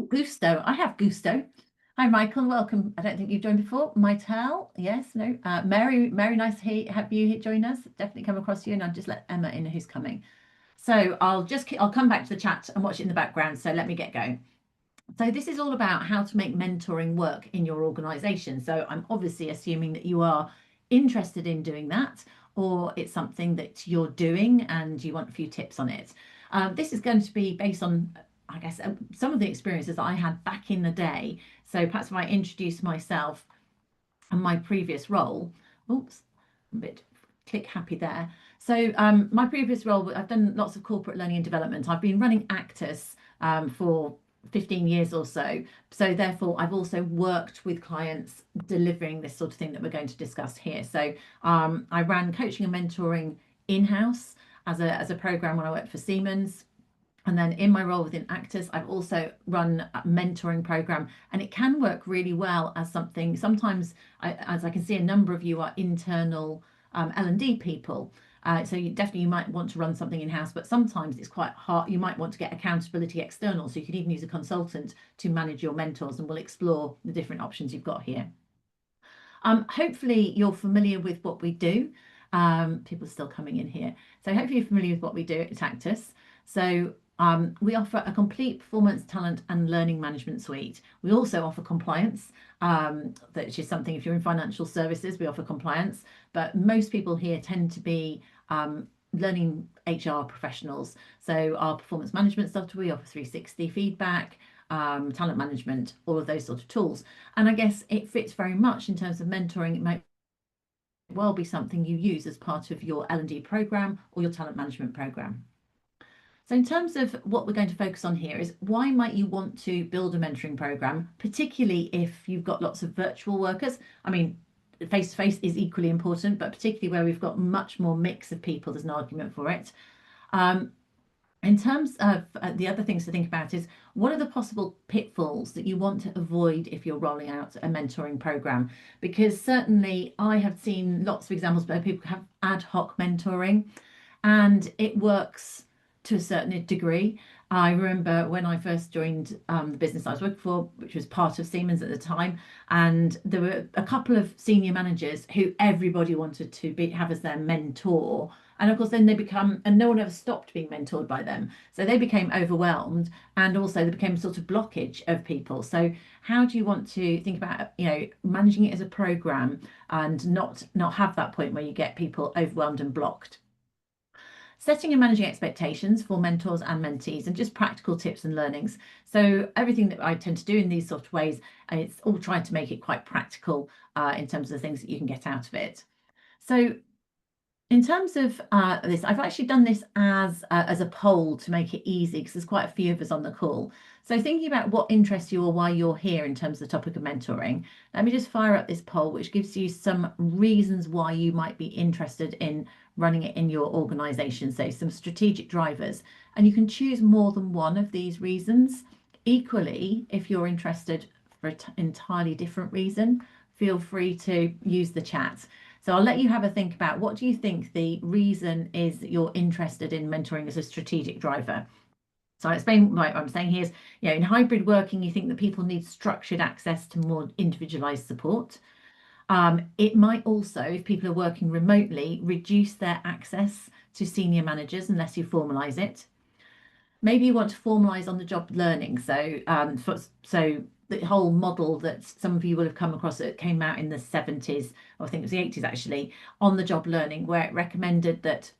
Gusto. I have Gusto. Hi, Michael. Welcome. I don't think you've joined before. Mytel. Yes, no. Mary, nice to have you here join us. Definitely come across you, and I'll just let Emma in who's coming. So I'll come back to the chat and watch it in the background. So let me get going. So this is all about how to make mentoring work in your organization. So I'm obviously assuming that you are interested in doing that, or it's something that you're doing and you want a few tips on it. This is going to be based on, I guess, some of the experiences that I had back in the day. So perhaps if I introduce myself and my previous role. Oops, I'm a bit click happy there. So my previous role, I've done lots of corporate learning and development. I've been running Actus for 15 years or so. So therefore, I've also worked with clients delivering this sort of thing that we're going to discuss here. So I ran coaching and mentoring in-house as a program when I worked for Siemens. And then in my role within Actus, I've also run a mentoring program, and it can work really well as something. Sometimes, as I can see, a number of you are internal L&D people. So you might want to run something in-house, but sometimes it's quite hard. You might want to get accountability external. So you could even use a consultant to manage your mentors, and we'll explore the different options you've got here. Hopefully you're familiar with what we do. People are still coming in here. So hopefully you're familiar with what we do at Actus. So we offer a complete performance, talent and learning management suite. We also offer compliance, which is something, if you're in financial services, we offer compliance, but most people here tend to be learning HR professionals. So our performance management software, we offer 360 feedback, talent management, all of those sort of tools. And I guess it fits very much in terms of mentoring. It might well be something you use as part of your L&D program or your talent management program. So in terms of what we're going to focus on here is why might you want to build a mentoring program, particularly if you've got lots of virtual workers. I mean, face-to-face is equally important, but particularly where we've got much more mix of people, there's an argument for it. In terms of the other things to think about is what are the possible pitfalls that you want to avoid if you're rolling out a mentoring program? Because certainly I have seen lots of examples where people have ad hoc mentoring and it works to a certain degree. I remember when I first joined the business I was working for, which was part of Siemens at the time, and there were a couple of senior managers who everybody wanted to have as their mentor. And of course, then they become, and no one ever stopped being mentored by them. So they became overwhelmed, and also there became a sort of blockage of people. So how do you want to think about, managing it as a program and not have that point where you get people overwhelmed and blocked? Setting and managing expectations for mentors and mentees, and just practical tips and learnings. So everything that I tend to do in these sort of ways, it's all trying to make it quite practical in terms of the things that you can get out of it. So in terms of this, I've actually done this as a poll to make it easy because there's quite a few of us on the call. So thinking about what interests you or why you're here in terms of the topic of mentoring, let me just fire up this poll, which gives you some reasons why you might be interested in running it in your organization. So some strategic drivers, and you can choose more than one of these reasons. Equally, if you're interested for an entirely different reason, feel free to use the chat. So I'll let you have a think about what do you think the reason is that you're interested in mentoring as a strategic driver. So I'll explain what I'm saying here is, in hybrid working, you think that people need structured access to more individualized support. It might also, if people are working remotely, reduce their access to senior managers unless you formalize it. Maybe you want to formalize on the job learning. So the whole model that some of you will have come across that came out in the 70s, or I think it was the 80s actually, on the job learning, where it recommended that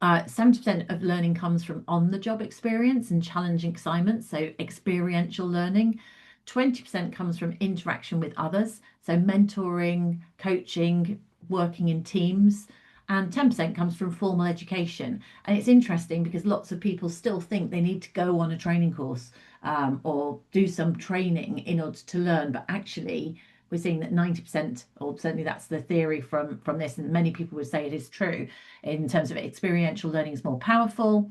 70% of learning comes from on-the-job experience and challenging assignments, so experiential learning. 20% comes from interaction with others, so mentoring, coaching, working in teams, and 10% comes from formal education. And it's interesting because lots of people still think they need to go on a training course or do some training in order to learn, but actually we're seeing that 90%, or certainly that's the theory from this, and many people would say it is true, in terms of experiential learning is more powerful.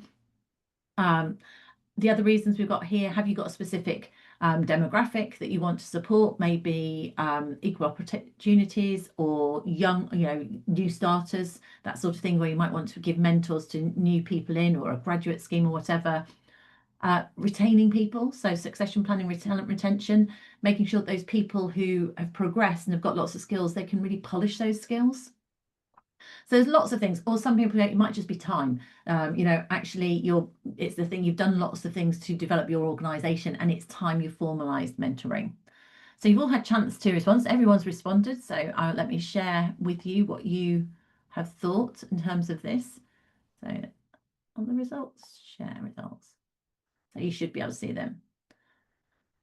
The other reasons we've got here, have you got a specific demographic that you want to support? Maybe equal opportunities or young, new starters, that sort of thing, where you might want to give mentors to new people in, or a graduate scheme or whatever. Retaining people, so succession planning, talent retention, making sure that those people who have progressed and have got lots of skills, they can really polish those skills. So there's lots of things, or some people, it might just be time. Actually, it's the thing, you've done lots of things to develop your organization, and it's time you formalized mentoring. So you've all had chance to respond. Everyone's responded. So let me share with you what you have thought in terms of this. So on the results, share results. So you should be able to see them.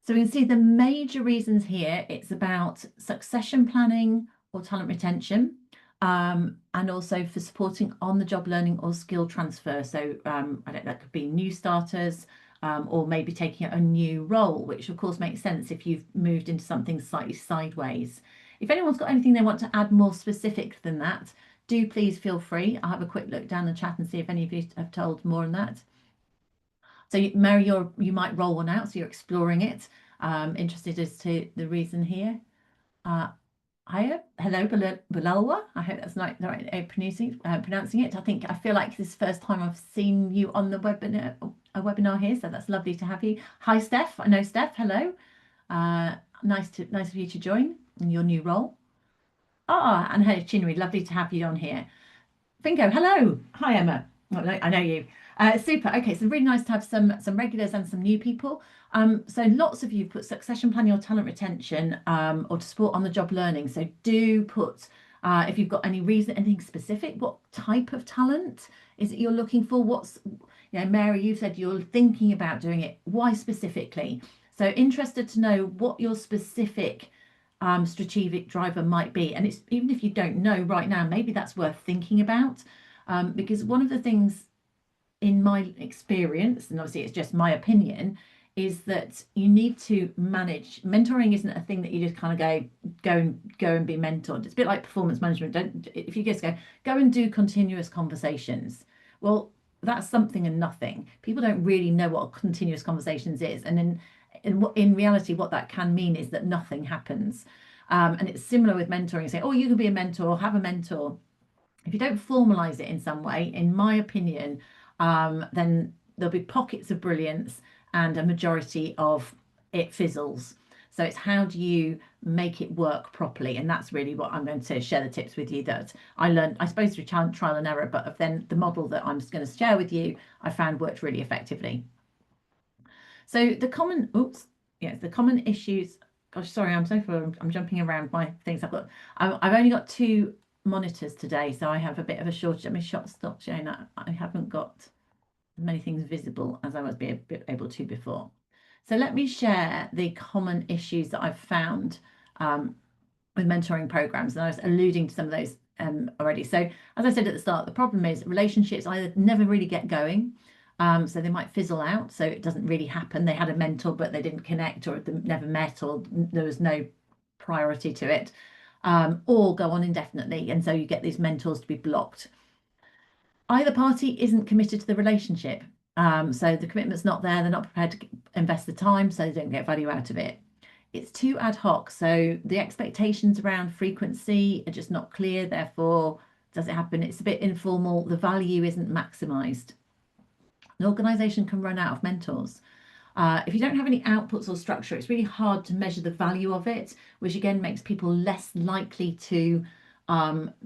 So we can see the major reasons here. It's about succession planning or talent retention, and also for supporting on-the-job learning or skill transfer. So that could be new starters, or maybe taking a new role, which of course makes sense if you've moved into something slightly sideways. If anyone's got anything they want to add more specific than that, do please feel free. I'll have a quick look down the chat and see if any of you have told more on that. So Mary, you might roll one out, so you're exploring it. Interested as to the reason here. Hiya, hello, Balalwa. I hope that's not the right pronouncing it. I feel like this is the first time I've seen you on the webinar here, so that's lovely to have you. Hi, Steph. I know Steph. Hello. Nice of you to join in your new role. And hey, Chinri, lovely to have you on here. Bingo. Hello. Hi, Emma. I know you. Super. Okay, so really nice to have some regulars and some new people. So lots of you put succession planning or talent retention, or to support on the job learning. So do put, if you've got any reason, anything specific, what type of talent is it you're looking for? Mary, you said you're thinking about doing it. Why specifically? So interested to know what your specific strategic driver might be. And it's even if you don't know right now, maybe that's worth thinking about, because one of the things in my experience, and obviously it's just my opinion, is that you need to manage. Mentoring isn't a thing that you just kind of go and be mentored. It's a bit like performance management. If you just go and do continuous conversations, well, that's something and nothing. People don't really know what continuous conversations is, and in reality, what that can mean is that nothing happens. And it's similar with mentoring. Say, oh, you can be a mentor, have a mentor. If you don't formalize it in some way, in my opinion, then there'll be pockets of brilliance and a majority of it fizzles. So it's how do you make it work properly? And that's really what I'm going to share the tips with you that I learned, I suppose, through trial and error, but then the model that I'm just going to share with you, I found worked really effectively. So the common issues. Gosh, sorry, I'm jumping around my things. I've only got 2 monitors today, so I have a bit of a shortage. Let me stop sharing that. I haven't got as many things visible as I was able to before. So let me share the common issues that I've found with mentoring programs, and I was alluding to some of those already. So as I said at the start, the problem is relationships either never really get going, so they might fizzle out, so it doesn't really happen. They had a mentor, but they didn't connect, or they never met, or there was no priority to it, or go on indefinitely, and so you get these mentors to be blocked. Either party isn't committed to the relationship, so the commitment's not there. They're not prepared to invest the time, so they don't get value out of it. It's too ad hoc, so the expectations around frequency are just not clear. Therefore, does it happen? It's a bit informal. The value isn't maximized. An organization can run out of mentors. If you don't have any outputs or structure, it's really hard to measure the value of it, which again makes people less likely to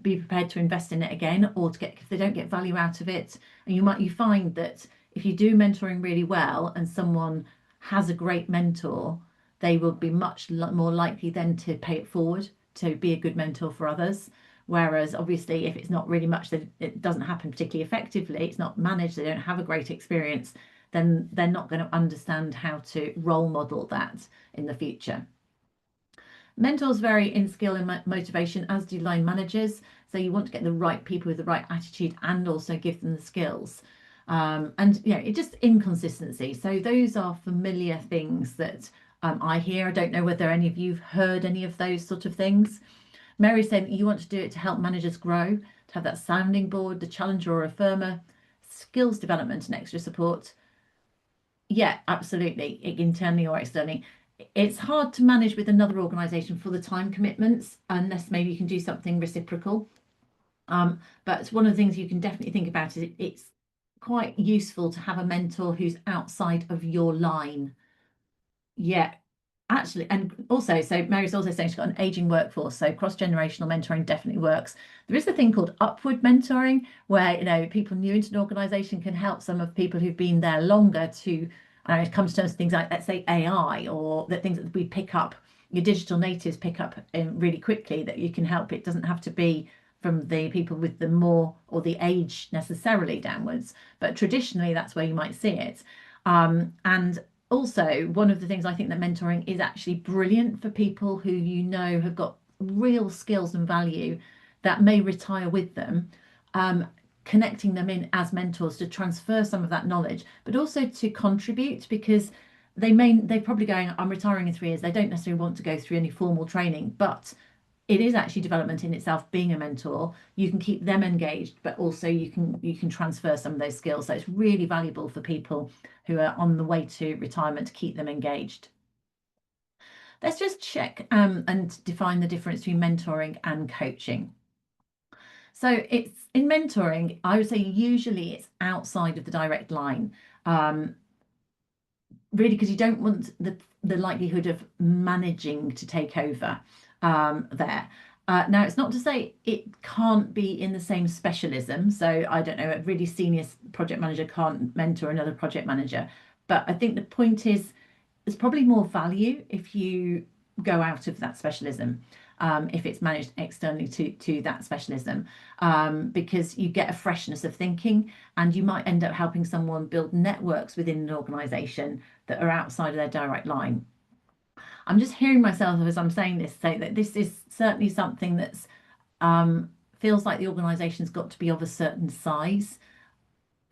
be prepared to invest in it again, or if they don't get value out of it. And you find that if you do mentoring really well and someone has a great mentor, they will be much more likely then to pay it forward to be a good mentor for others. Whereas obviously if it's not really much, that it doesn't happen particularly effectively, it's not managed, they don't have a great experience, then they're not going to understand how to role model that in the future. Mentors vary in skill and motivation, as do line managers. So you want to get the right people with the right attitude and also give them the skills. And it's just inconsistency. So those are familiar things that I hear. I don't know whether any of you've heard any of those sort of things. Mary said that you want to do it to help managers grow, to have that sounding board, the challenger or affirmer, skills development and extra support. Yeah, absolutely, internally or externally. It's hard to manage with another organisation for the time commitments, unless maybe you can do something reciprocal. But one of the things you can definitely think about is it's quite useful to have a mentor who's outside of your line. Yeah, actually, and also, so Mary's also saying she's got an aging workforce, so cross-generational mentoring definitely works. There is a thing called upward mentoring, where people new into an organisation can help some of people who've been there longer to, it comes to things like, let's say, AI, or the things that we pick up, your digital natives pick up really quickly, that you can help. It doesn't have to be from the people with the more or the age necessarily downwards, but traditionally that's where you might see it. And also, one of the things I think that mentoring is actually brilliant for people who have got real skills and value that may retire with them, connecting them in as mentors to transfer some of that knowledge, but also to contribute, because they're probably going, I'm retiring in 3 years. They don't necessarily want to go through any formal training, but it is actually development in itself being a mentor. You can keep them engaged, but also you can transfer some of those skills. So it's really valuable for people who are on the way to retirement to keep them engaged. Let's just check and define the difference between mentoring and coaching. So it's in mentoring, I would say usually it's outside of the direct line. Really, because you don't want the likelihood of managing to take over there. Now, it's not to say it can't be in the same specialism. So I don't know, a really senior project manager can't mentor another project manager. But I think the point is, there's probably more value if you go out of that specialism, if it's managed externally to that specialism, because you get a freshness of thinking, and you might end up helping someone build networks within an organisation that are outside of their direct line. I'm just hearing myself as I'm saying this say that this is certainly something that's feels like the organisation's got to be of a certain size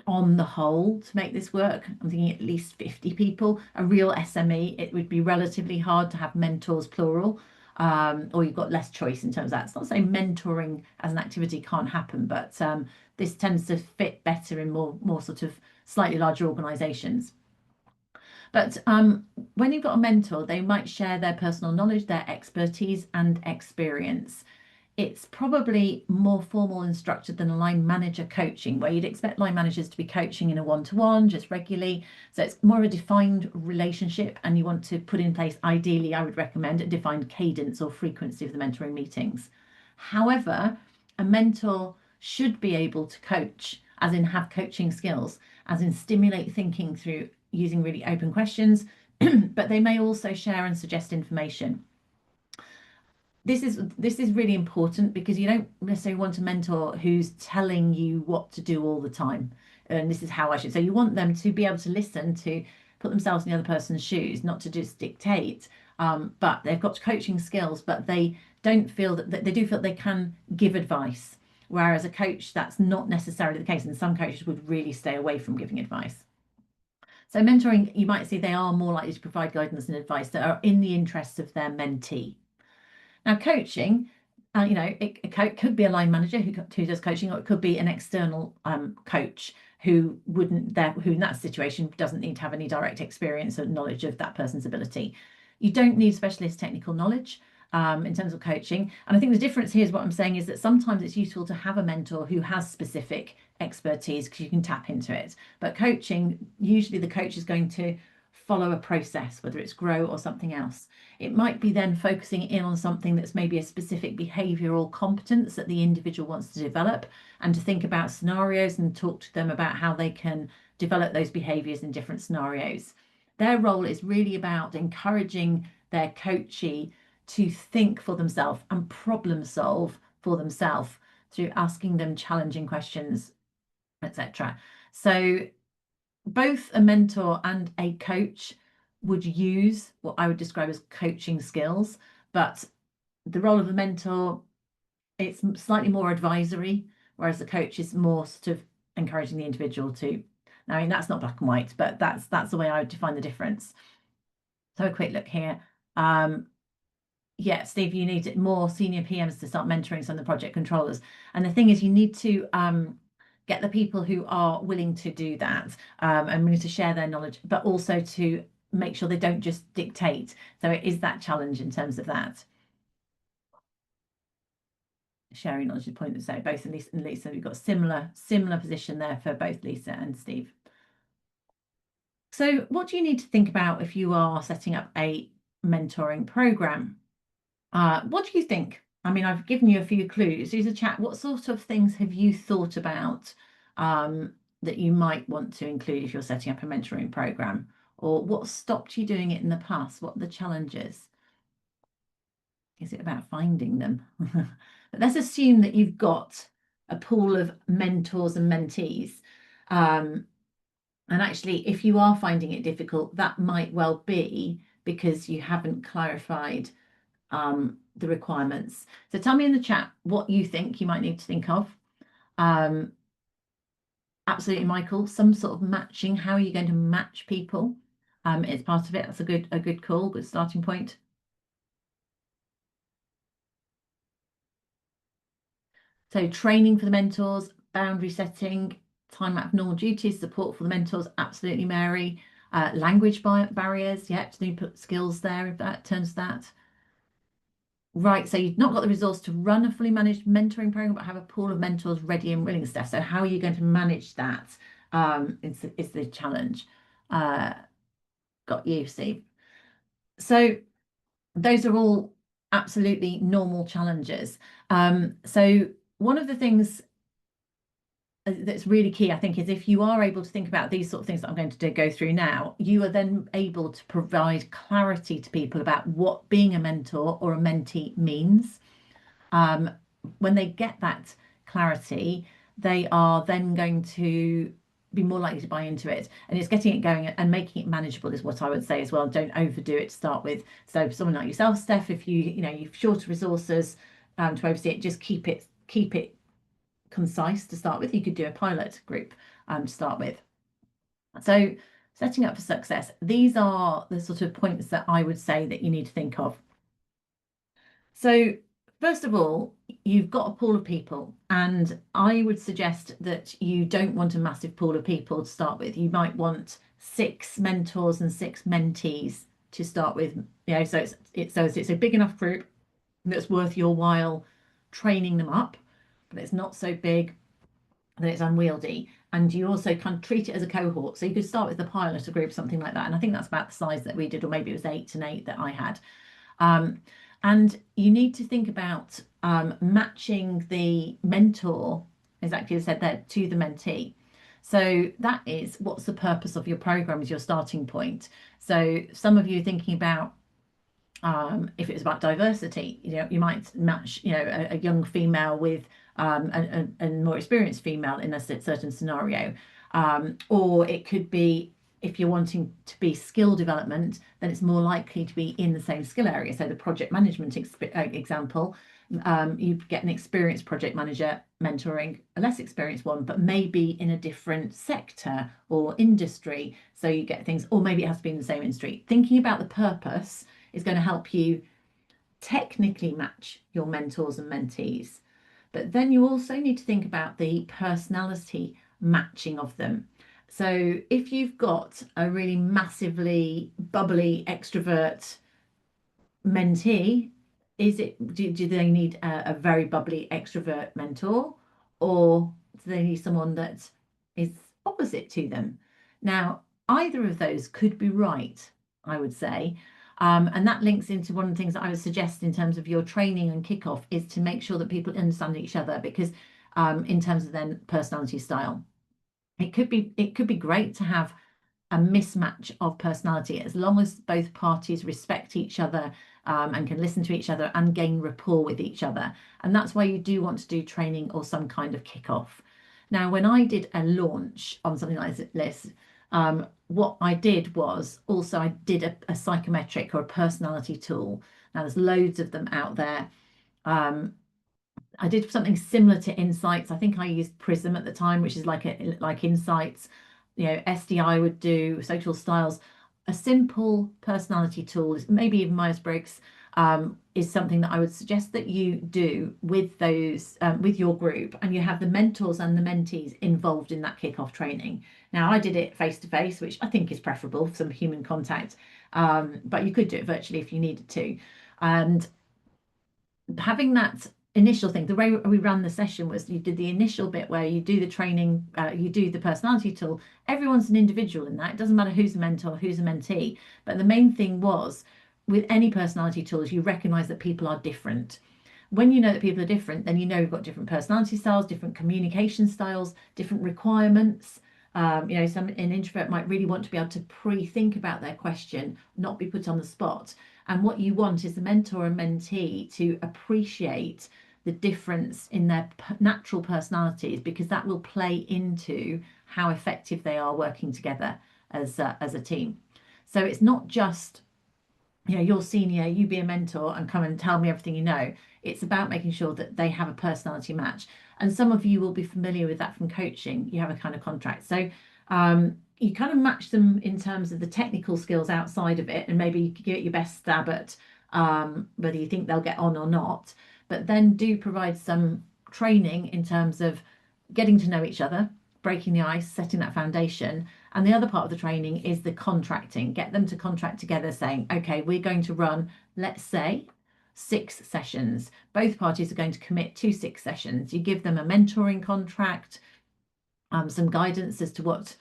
on the whole to make this work. I'm thinking at least 50 people. A real SME, it would be relatively hard to have mentors plural, or you've got less choice in terms of that. It's not saying mentoring as an activity can't happen, but this tends to fit better in more sort of slightly larger organisations. But when you've got a mentor, they might share their personal knowledge, their expertise and experience. It's probably more formal and structured than a line manager coaching, where you'd expect line managers to be coaching in a one-to-one just regularly. So it's more of a defined relationship, and you want to put in place, ideally, I would recommend a defined cadence or frequency of the mentoring meetings. However, a mentor should be able to coach, as in have coaching skills, as in stimulate thinking through using really open questions, but they may also share and suggest information. This is really important, because you don't necessarily want a mentor who's telling you what to do all the time. And this is how I should. So you want them to be able to listen, to put themselves in the other person's shoes, not to just dictate. But they've got coaching skills, but they don't feel that they do feel they can give advice. Whereas a coach, that's not necessarily the case. And some coaches would really stay away from giving advice. So mentoring, you might see they are more likely to provide guidance and advice that are in the interests of their mentee. Now, coaching, it could be a line manager who does coaching, or it could be an external coach who who in that situation doesn't need to have any direct experience or knowledge of that person's ability. You don't need specialist technical knowledge in terms of coaching. And I think the difference here is what I'm saying is that sometimes it's useful to have a mentor who has specific expertise, because you can tap into it. But coaching, usually the coach is going to follow a process, whether it's grow or something else. It might be then focusing in on something that's maybe a specific behavioural competence that the individual wants to develop, and to think about scenarios and talk to them about how they can develop those behaviours in different scenarios. Their role is really about encouraging their coachee to think for themselves and problem solve for themselves through asking them challenging questions, etc. So both a mentor and a coach would use what I would describe as coaching skills, but the role of a mentor, it's slightly more advisory, whereas the coach is more sort of encouraging the individual to. Now, I mean, that's not black and white, but that's the way I would define the difference. So a quick look here. Yeah, Steve, you need more senior PMs to start mentoring some of the project controllers. And the thing is, you need to get the people who are willing to do that and willing to share their knowledge, but also to make sure they don't just dictate. So it is that challenge in terms of that. sharing knowledge is pointless. So both Lisa and Lisa, we've got similar position there for both Lisa and Steve. So what do you need to think about if you are setting up a mentoring program? What do you think? I mean, I've given you a few clues. Use a chat. What sort of things have you thought about that you might want to include if you're setting up a mentoring program? Or what stopped you doing it in the past? What are the challenges? Is it about finding them? But let's assume that you've got a pool of mentors and mentees. And actually, if you are finding it difficult, that might well be because you haven't clarified the requirements. So tell me in the chat what you think you might need to think of. Absolutely, Michael, some sort of matching. How are you going to match people? It's part of it. That's a good call, good starting point. So training for the mentors, boundary setting, time out of normal duties, support for the mentors, absolutely, Mary. Language barriers, yeah, to put skills there if that turns that. Right, so you've not got the resource to run a fully managed mentoring program, but have a pool of mentors ready and willing stuff. So how are you going to manage that? Is the challenge. Got you, Steve. So those are all absolutely normal challenges. So one of the things that's really key, I think, is if you are able to think about these sort of things that I'm going to go through now, you are then able to provide clarity to people about what being a mentor or a mentee means. When they get that clarity, they are then going to be more likely to buy into it. And it's getting it going and making it manageable is what I would say as well. Don't overdo it to start with. So someone like yourself, Steph, if you've shorter resources to oversee it, just keep it concise to start with. You could do a pilot group to start with. So setting up for success, these are the sort of points that I would say that you need to think of. So first of all, you've got a pool of people, and I would suggest that you don't want a massive pool of people to start with. You might want 6 mentors and 6 mentees to start with. So it's a big enough group that's worth your while training them up, but it's not so big that it's unwieldy. And you also kind of treat it as a cohort. So you could start with the pilot, a group, something like that. And I think that's about the size that we did, or maybe it was 8 and 8 that I had. And you need to think about matching the mentor, exactly as I said there, to the mentee. So that is, what's the purpose of your program is your starting point. So some of you are thinking about if it was about diversity, you might match, a young female with a more experienced female in a certain scenario. Or it could be, if you're wanting to be skill development, then it's more likely to be in the same skill area. So the project management example, you get an experienced project manager mentoring a less experienced one, but maybe in a different sector or industry. So you get things, or maybe it has to be in the same industry. Thinking about the purpose is going to help you technically match your mentors and mentees. But then you also need to think about the personality matching of them. So if you've got a really massively bubbly extrovert mentee, do they need a very bubbly extrovert mentor, or do they need someone that is opposite to them? Now, either of those could be right, I would say. And that links into one of the things that I would suggest in terms of your training and kickoff is to make sure that people understand each other, because in terms of their personality style, it could be great to have a mismatch of personality, as long as both parties respect each other and can listen to each other and gain rapport with each other. And that's why you do want to do training or some kind of kickoff. Now, when I did a launch on something like this, what I did was also I did a psychometric or a personality tool. Now, there's loads of them out there. I did something similar to Insights. I think I used Prism at the time, which is like Insights. SDI would do social styles. A simple personality tool, maybe even Myers-Briggs, is something that I would suggest that you do with those with your group, and you have the mentors and the mentees involved in that kickoff training. Now, I did it face to face, which I think is preferable for some human contact, but you could do it virtually if you needed to. And having that initial thing, the way we ran the session was you did the initial bit where you do the training, you do the personality tool. Everyone's an individual in that. It doesn't matter who's a mentor, who's a mentee. But the main thing was with any personality tools, you recognize that people are different. When you know that people are different, then you know you've got different personality styles, different communication styles, different requirements. An introvert might really want to be able to pre-think about their question, not be put on the spot. And what you want is the mentor and mentee to appreciate the difference in their natural personalities, because that will play into how effective they are working together as a team. So it's not just, you're senior, you be a mentor and come and tell me everything you know. It's about making sure that they have a personality match. And some of you will be familiar with that from coaching. You have a kind of contract. So you kind of match them in terms of the technical skills outside of it, and maybe you give it your best stab at whether you think they'll get on or not. But then do provide some training in terms of getting to know each other, breaking the ice, setting that foundation. And the other part of the training is the contracting. Get them to contract together saying, okay, we're going to run, let's say, 6 sessions. Both parties are going to commit to 6 sessions. You give them a mentoring contract, some guidance as to what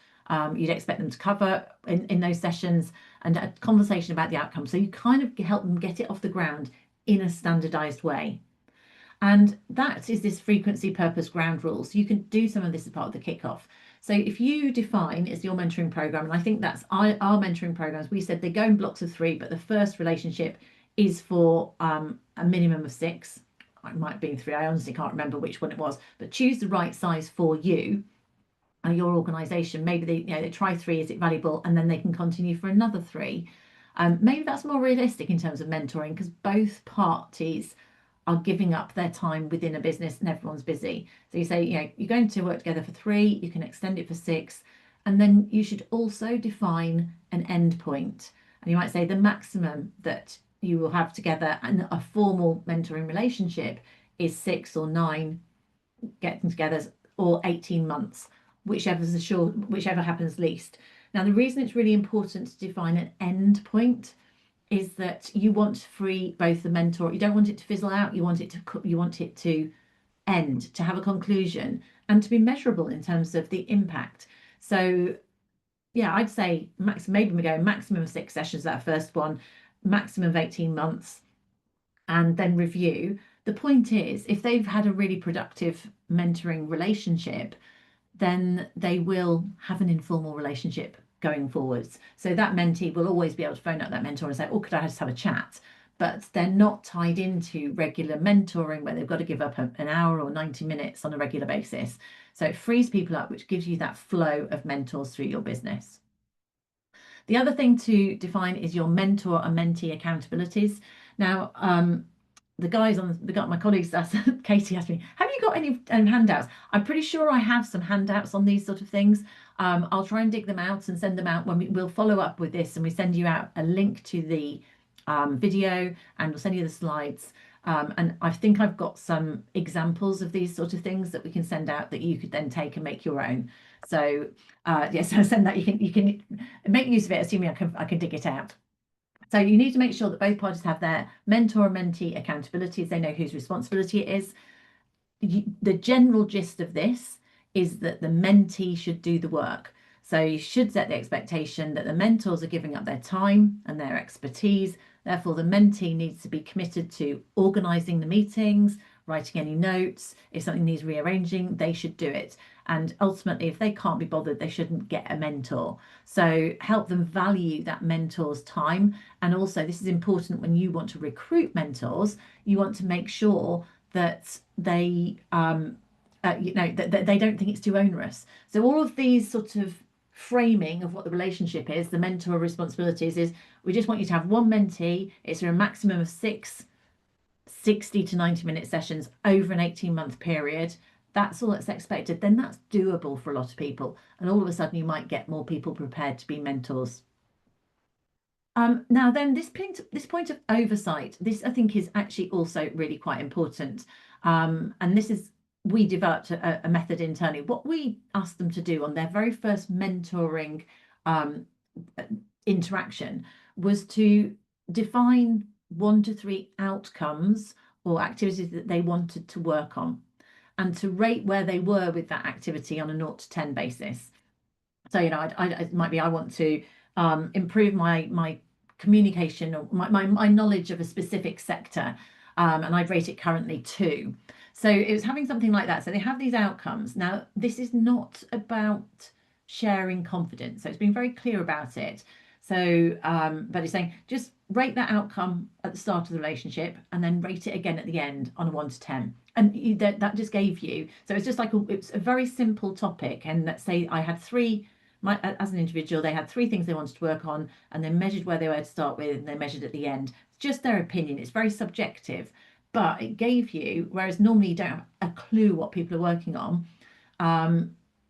you'd expect them to cover in those sessions, and a conversation about the outcome. So you kind of help them get it off the ground in a standardized way. And that is this frequency, purpose, ground rules. You can do some of this as part of the kickoff. So if you define as your mentoring program, and I think that's our mentoring programs, we said they go in blocks of 3, but the first relationship is for a minimum of 6. It might be 3. I honestly can't remember which one it was, but choose the right size for you and your organization. Maybe they try 3, is it valuable? And then they can continue for another 3. Maybe that's more realistic in terms of mentoring, because both parties are giving up their time within a business and everyone's busy. So you say, you're going to work together for 3, you can extend it for 6, and then you should also define an end point. And you might say the maximum that you will have together and a formal mentoring relationship is 6 or 9 getting together, or 18 months, whichever happens least. Now, the reason it's really important to define an end point is that you want to free both the mentor. You don't want it to fizzle out. You want it to end, to have a conclusion, and to be measurable in terms of the impact. So yeah, I'd say maybe we go maximum of 6 sessions, that first one, maximum of 18 months, and then review. The point is, if they've had a really productive mentoring relationship, then they will have an informal relationship going forwards. So that mentee will always be able to phone up that mentor and say, oh, could I just have a chat? But they're not tied into regular mentoring where they've got to give up an hour or 90 minutes on a regular basis. So it frees people up, which gives you that flow of mentors through your business. The other thing to define is your mentor and mentee accountabilities. Now, my colleagues asked, Katie asked me, have you got any handouts? I'm pretty sure I have some handouts on these sort of things. I'll try and dig them out and send them out when we'll follow up with this, and we send you out a link to the video, and we'll send you the slides. And I think I've got some examples of these sort of things that we can send out that you could then take and make your own. So yes, I'll send that. You can make use of it, assuming I can dig it out. So you need to make sure that both parties have their mentor and mentee accountabilities. They know whose responsibility it is. The general gist of this is that the mentee should do the work. So you should set the expectation that the mentors are giving up their time and their expertise. Therefore, the mentee needs to be committed to organising the meetings, writing any notes. If something needs rearranging, they should do it. And ultimately, if they can't be bothered, they shouldn't get a mentor. So help them value that mentor's time. And also, this is important when you want to recruit mentors, you want to make sure that they that they don't think it's too onerous. So all of these sort of framing of what the relationship is, the mentor responsibilities, is we just want you to have one mentee. It's a maximum of 6 60 to 90-minute sessions over an 18-month period. That's all that's expected. Then that's doable for a lot of people, and all of a sudden you might get more people prepared to be mentors. Now then, this point of oversight, this I think is actually also really quite important. And this is, we developed a method internally. What we asked them to do on their very first mentoring interaction was to define 1 to 3 outcomes or activities that they wanted to work on, and to rate where they were with that activity on a 0 to 10 basis. So, it might be I want to improve my communication or my knowledge of a specific sector, and I'd rate it currently 2. So it was having something like that. So they have these outcomes. Now, this is not about sharing confidence. So it's been very clear about it. So, but it's saying just rate that outcome at the start of the relationship and then rate it again at the end on a 1 to 10. And that just gave you, so it's just like it's a very simple topic. And let's say I had 3, as an individual, they had 3 things they wanted to work on, and they measured where they were to start with, and they measured at the end. It's just their opinion. It's very subjective, but it gave you, whereas normally you don't have a clue what people are working on.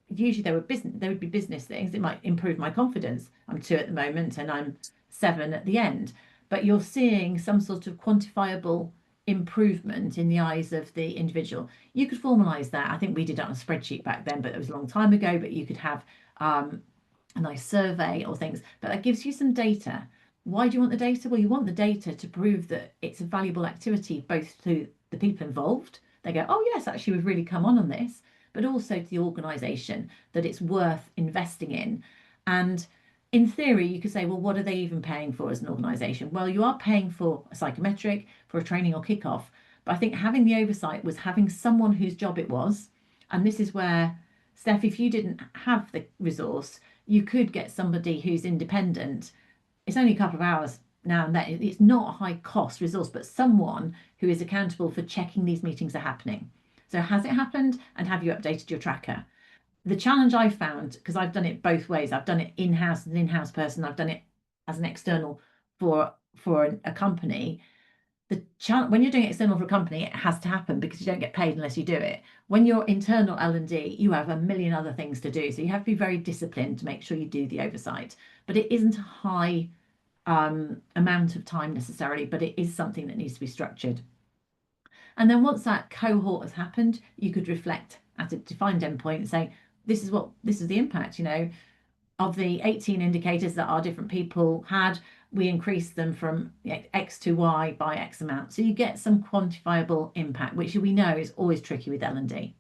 Usually they would be business things. It might improve my confidence. I'm 2 at the moment, and I'm 7 at the end. But you're seeing some sort of quantifiable improvement in the eyes of the individual. You could formalize that. I think we did it on a spreadsheet back then, but it was a long time ago. But you could have a nice survey or things, but that gives you some data. Why do you want the data? Well, you want the data to prove that it's a valuable activity, both to the people involved. They go, oh yes, actually we've really come on this, but also to the organisation, that it's worth investing in. And in theory, you could say, well, what are they even paying for as an organisation? Well, you are paying for a psychometric, for a training or kickoff. But I think having the oversight was having someone whose job it was. And this is where, Steph, if you didn't have the resource, you could get somebody who's independent. It's only a couple of hours now and then. It's not a high cost resource, but someone who is accountable for checking these meetings are happening. So has it happened, and have you updated your tracker? The challenge I found, because I've done it both ways, I've done it in-house as an in-house person, I've done it as an external for a company. The challenge when you're doing external for a company, it has to happen because you don't get paid unless you do it. When you're internal L&D, you have a million other things to do, so you have to be very disciplined to make sure you do the oversight. But it isn't a high amount of time necessarily, but it is something that needs to be structured. And then once that cohort has happened, you could reflect at a defined endpoint and say, this is the impact, of the 18 indicators that our different people had, we increased them from X to Y by X amount. So you get some quantifiable impact, which we know is always tricky with L&D.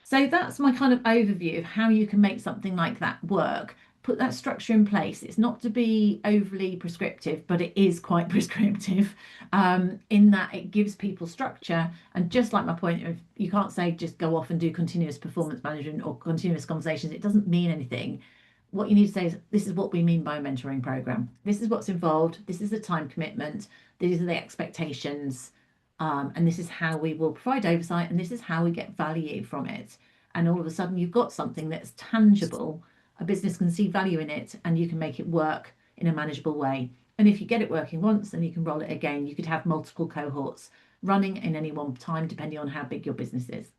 So that's my kind of overview of how you can make something like that work. Put that structure in place. It's not to be overly prescriptive, but it is quite prescriptive in that it gives people structure. And just like my point of, you can't say just go off and do continuous performance management or continuous conversations. It doesn't mean anything. What you need to say is, this is what we mean by a mentoring program. This is what's involved. This is the time commitment. These are the expectations. And this is how we will provide oversight. And this is how we get value from it. And all of a sudden you've got something that's tangible. A business can see value in it, and you can make it work in a manageable way. And if you get it working once, then you can roll it again. You could have multiple cohorts running in any one time, depending on how big your business is.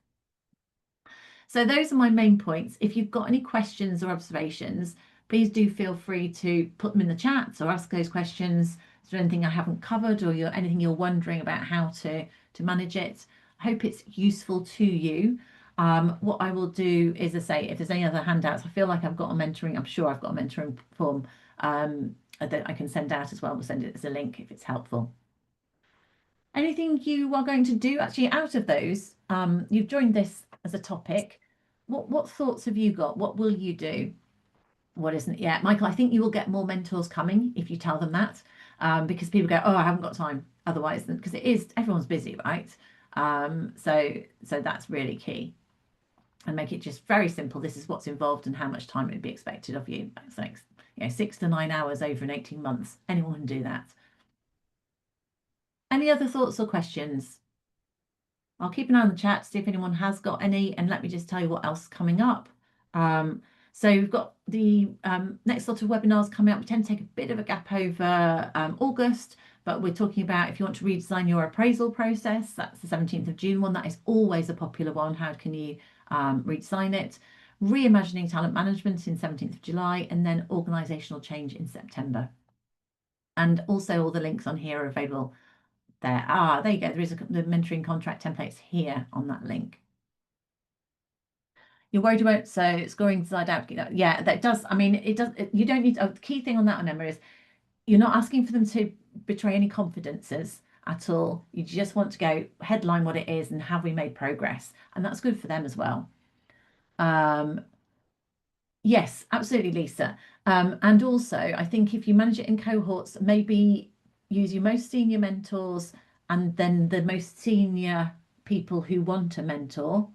So those are my main points. If you've got any questions or observations, please do feel free to put them in the chat or ask those questions. Is there anything I haven't covered, or anything you're wondering about how to manage it? I hope it's useful to you. What I will do is, I say, if there's any other handouts, I feel like I've got a mentoring, I'm sure I've got a mentoring form that I can send out as well. We'll send it as a link if it's helpful. Anything you are going to do actually out of those? You've joined this as a topic. What thoughts have you got? What will you do? What isn't it yet? Michael, I think you will get more mentors coming if you tell them that, because people go, oh, I haven't got time. Otherwise, because everyone's busy, right? So that's really key. And make it just very simple. This is what's involved and how much time it would be expected of you. That's like 6 to 9 hours over in 18 months. Anyone can do that. Any other thoughts or questions? I'll keep an eye on the chat to see if anyone has got any, and let me just tell you what else is coming up. So we've got the next lot of webinars coming up. We tend to take a bit of a gap over August, but we're talking about if you want to redesign your appraisal process. That's the 17th of June one. That is always a popular one. How can you redesign it? Reimagining talent management in 17th of July, and then organisational change in September. And also all the links on here are available there. There you go. There is the mentoring contract templates here on that link. You're worried about scoring desired outcome. Yeah, that does. I mean, it does. You don't need. The key thing on that one, Emma, is you're not asking for them to betray any confidences. at all. You just want to go headline what it is and have we made progress? And that's good for them as well. Yes, absolutely, Lisa. And also, I think if you manage it in cohorts, maybe use your most senior mentors and then the most senior people who want a mentor.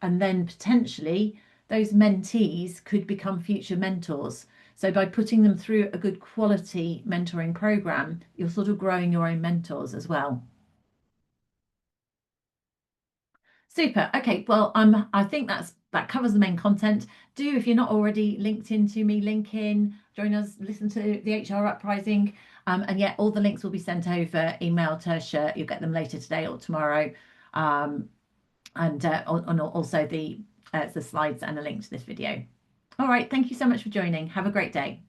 And then potentially those mentees could become future mentors. So by putting them through a good quality mentoring program, you're sort of growing your own mentors as well. Super. Okay. Well, I think that covers the main content. Do, if you're not already linked into me, link in, join us, listen to the HR Uprising. And yet all the links will be sent over email, Tertia. You'll get them later today or tomorrow. And also the slides and a link to this video. All right. Thank you so much for joining. Have a great day.